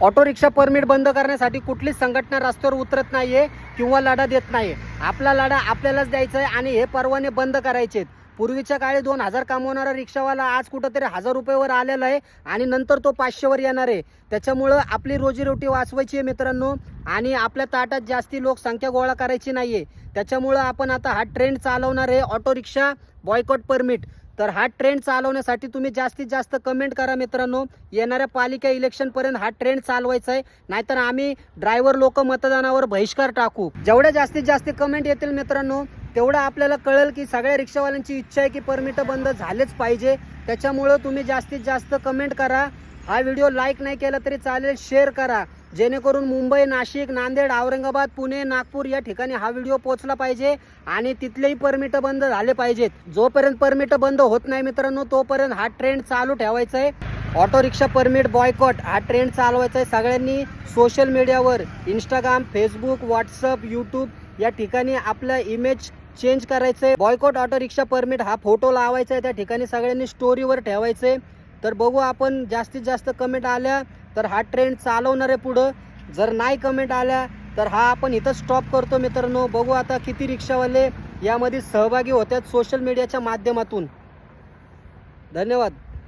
Auto rickshaw permit बंद करण्यासाठी कुठलीच संघटना रस्त्यावर उतरत नाहीये किंवा लढा देत नाही। आपला लढा आपल्यालाच द्यायचा आहे आणि हे परवाने बंद करायचे। पूर्वीच्या काळी 2000 कमवणारा रिक्षावाला आज कुठंतरी 1000 रुपयावर आलेला आहे आणि नंतर तो 500 वर येणार आहे। त्याच्यामुळं आपली रोजीरोटी वाचवायची आहे मित्रांनो आणि आपल्या ताटात जास्ती लोकसंख्या गोळा करायची नाहीये। त्याच्यामुळं आपण आता हा ट्रेंड चालवणार आहे, ऑटो रिक्षा बॉयकॉट परमिट। तर हा ट्रेंड चालवण्यासाठी तुम्ही जास्तीत जास्त कमेंट करा मित्रांनो। येणाऱ्या पालिका इलेक्शन पर्यंत हा ट्रेंड चालवायचा आहे, नाहीतर आम्ही ड्रायव्हर लोक मतदानावर बहिष्कार टाकू। जेवढ्या जास्तीत जास्त कमेंट येतील मित्रांनो तेवढं आपल्याला कळेल की सगळ्या रिक्षावाल्यांची इच्छा आहे की परमिट बंद झालेच पाहिजे। त्याच्यामुळं तुम्ही जास्तीत जास्त कमेंट करा। हा व्हिडिओ लाईक नाही केला तरी चालेल, शेअर करा, जेणेकरून मुंबई, नाशिक, नांदेड, औरंगाबाद, पुणे, नागपूर या ठिकाणी हा व्हिडिओ पोहोचला पाहिजे आणि तिथलेही परमिट बंद झाले पाहिजेत। जोपर्यंत परमिट बंद होत नाही मित्रांनो तोपर्यंत हा ट्रेंड चालू ठेवायचा आहे। ऑटो रिक्षा परमिट बॉयकॉट हा ट्रेंड चालवायचा आहे। सगळ्यांनी सोशल मीडियावर इंस्टाग्राम, फेसबुक, व्हॉट्सअप, यूट्यूब या ठिकाणी आपला इमेज चेंज करायचं आहे। बॉयकॉट ऑटो रिक्षा परमिट हा फोटो लावायचा आहे, त्या ठिकाणी सगळ्यांनी स्टोरीवर ठेवायचं आहे। तर बघू आपण जास्तीत जास्त कमेंट आल्या तर हा ट्रेंड चालवणार आहे पुढं। जर नाही कमेंट आल्या तर हा आपण इथं स्टॉप करतो मित्रांनो। बघू आता किती रिक्षावाले यामध्ये सहभागी होतात सोशल मीडियाच्या माध्यमातून। धन्यवाद।